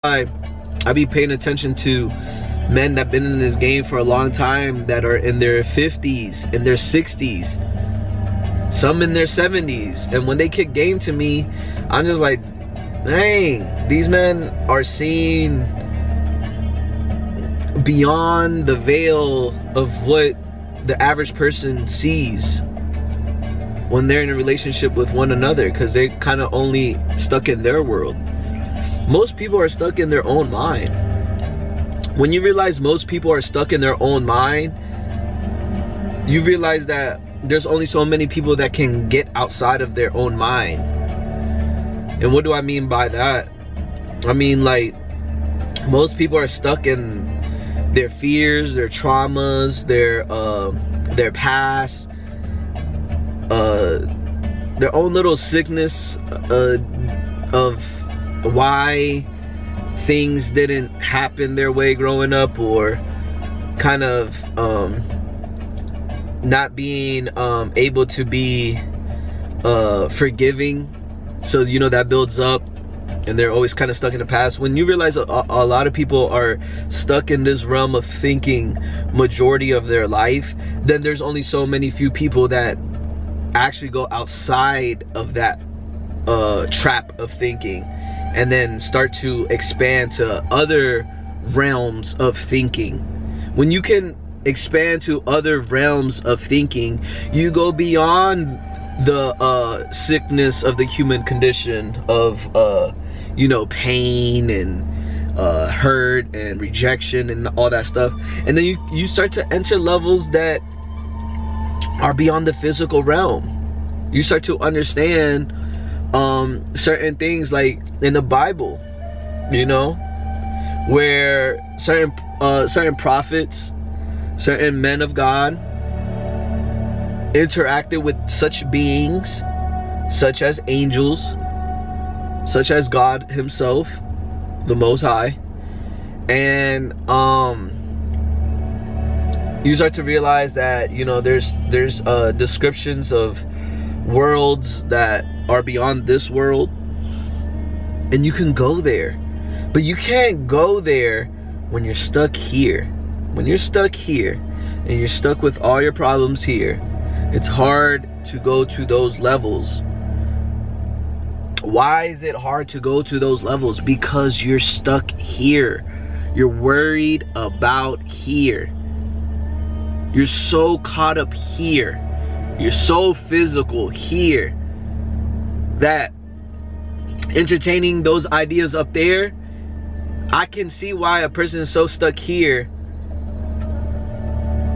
I be paying attention to men that been in this game for a long time, that are in their 50s, in their 60s, some in their 70s, and when they kick game to me, I'm just like, dang, these men are seeing beyond the veil of what the average person sees when they're in a relationship with one another, because they're kind of only stuck in their world. Most people are stuck in their own mind. When you realize most people are stuck in their own mind, you realize that there's only so many people that can get outside of their own mind. And what do I mean by that? I mean, like, most people are stuck in their fears, their traumas, their past, their own little sickness of why things didn't happen their way growing up, or kind of not being able to be forgiving. So, you know, that builds up, and they're always kind of stuck in the past. When you realize a lot of people are stuck in this realm of thinking majority of their life, then there's only so many few people that actually go outside of that trap of thinking, and then start to expand to other realms of thinking. When you can expand to other realms of thinking, you go beyond the sickness of the human condition of you know, pain and hurt and rejection and all that stuff, and then you start to enter levels that are beyond the physical realm. You start to understand certain things, like in the Bible, you know, where certain prophets, certain men of God interacted with such beings, such as angels, such as God himself, the Most High. And you start to realize that, you know, there's descriptions of worlds that are beyond this world, and you can go there, but you can't go there when you're stuck here. When you're stuck here and you're stuck with all your problems here, it's hard to go to those levels. Why is it hard to go to those levels? Because you're stuck here. You're worried about here. You're so caught up here. You're so physical here that entertaining those ideas up there, I can see why a person is so stuck here,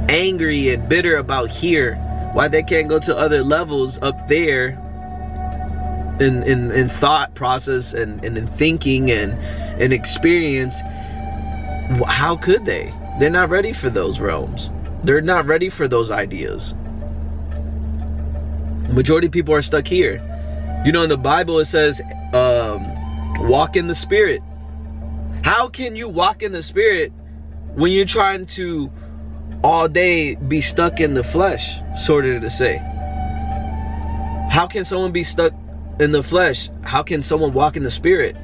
angry and bitter about here, why they can't go to other levels up there in thought process and in thinking and experience. How could they? They're not ready for those realms. They're not ready for those ideas. The majority of people are stuck here. You know, in the Bible it says, walk in the Spirit. How can you walk in the Spirit when you're trying to all day be stuck in the flesh, sort of to say? How can someone be stuck in the flesh? How can someone walk in the Spirit?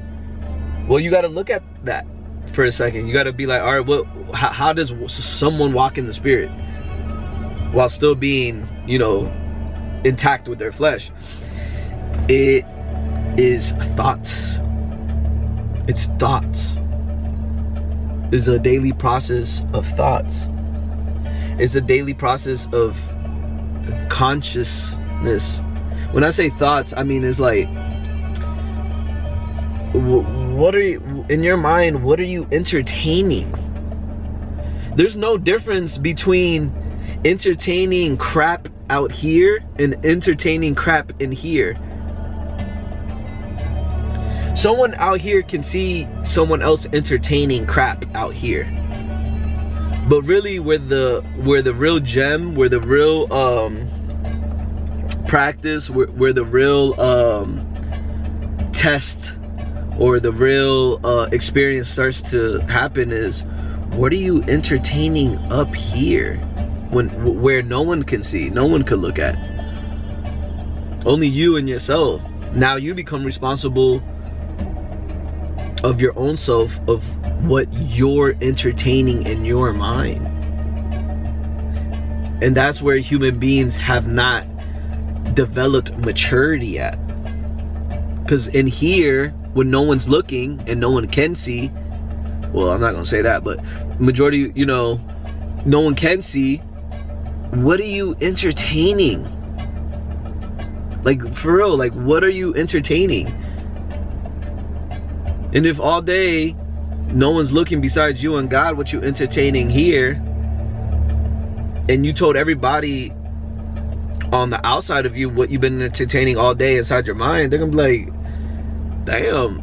Well, you got to look at that for a second. You got to be like, all right, how does someone walk in the Spirit while still being, you know, intact with their flesh? It is thoughts. It's thoughts. It's a daily process of thoughts. It's a daily process of consciousness. When I say thoughts, I mean, it's like, what are you, in your mind, what are you entertaining? There's no difference between entertaining crap out here and entertaining crap in here. Someone out here can see someone else entertaining crap out here, but really where the real gem, where the real practice, where the real test or the real experience starts to happen is, what are you entertaining up here, where no one can see, no one can look at, only you and yourself. Now you become responsible of your own self, of what you're entertaining in your mind. And that's where human beings have not developed maturity at. Because in here, when no one's looking and no one can see, well, I'm not gonna say that, but majority, you know, no one can see, what are you entertaining? Like, for real, like, what are you entertaining? And if all day no one's looking besides you and God, what you entertaining here, and you told everybody on the outside of you what you've been entertaining all day inside your mind, they're gonna be like, damn,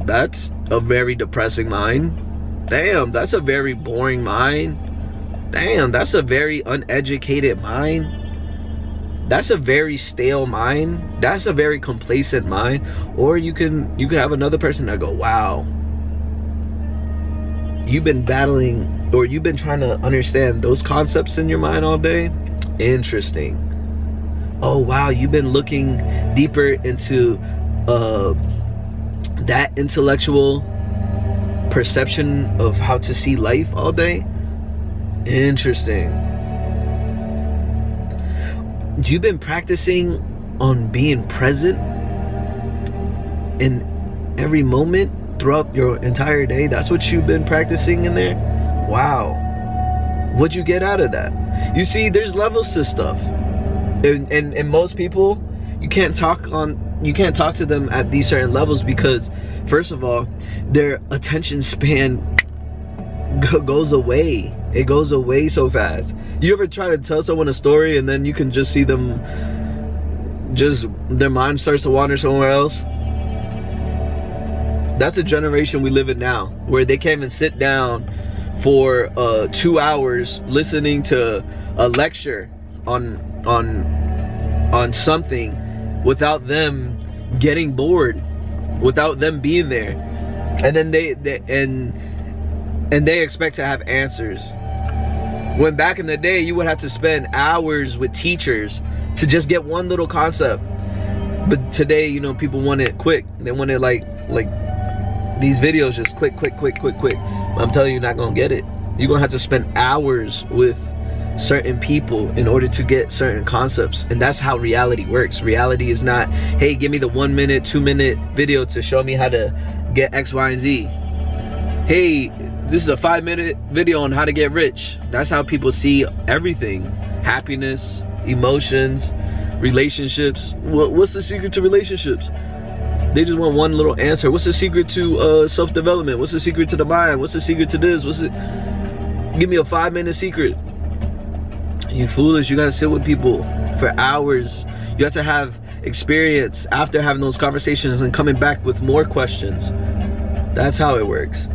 that's a very depressing mind. Damn, that's a very boring mind. Damn, that's a very uneducated mind. That's a very stale mind. That's a very complacent mind. Or you can have another person that go, wow, you've been battling, or you've been trying to understand those concepts in your mind all day. Interesting. Oh wow, you've been looking deeper into that intellectual perception of how to see life all day. Interesting. You've been practicing on being present in every moment throughout your entire day. That's what you've been practicing in there. Wow, what'd you get out of that? You see, there's levels to stuff, and most people, you can't talk to them at these certain levels, because first of all, their attention span goes away. It goes away so fast. You ever try to tell someone a story and then you can just see them, just their mind starts to wander somewhere else? That's the generation we live in now, where they can't even sit down for 2 hours listening to a lecture on something without them getting bored, without them being there, and then they expect to have answers. When back in the day, you would have to spend hours with teachers to just get one little concept. But today, you know, people want it quick. They want it like these videos, just quick. I'm telling you, you're not gonna get it. You're gonna have to spend hours with certain people in order to get certain concepts. And that's how reality works. Reality is not, hey, give me the 1 minute, 2 minute video to show me how to get X, Y, and Z. Hey, this is a 5-minute video on how to get rich. That's how people see everything. Happiness, emotions, relationships. What's the secret to relationships? They just want one little answer. What's the secret to self-development? What's the secret to the mind? What's the secret to this? Give me a 5-minute secret. You foolish. You gotta sit with people for hours. You have to have experience after having those conversations and coming back with more questions. That's how it works.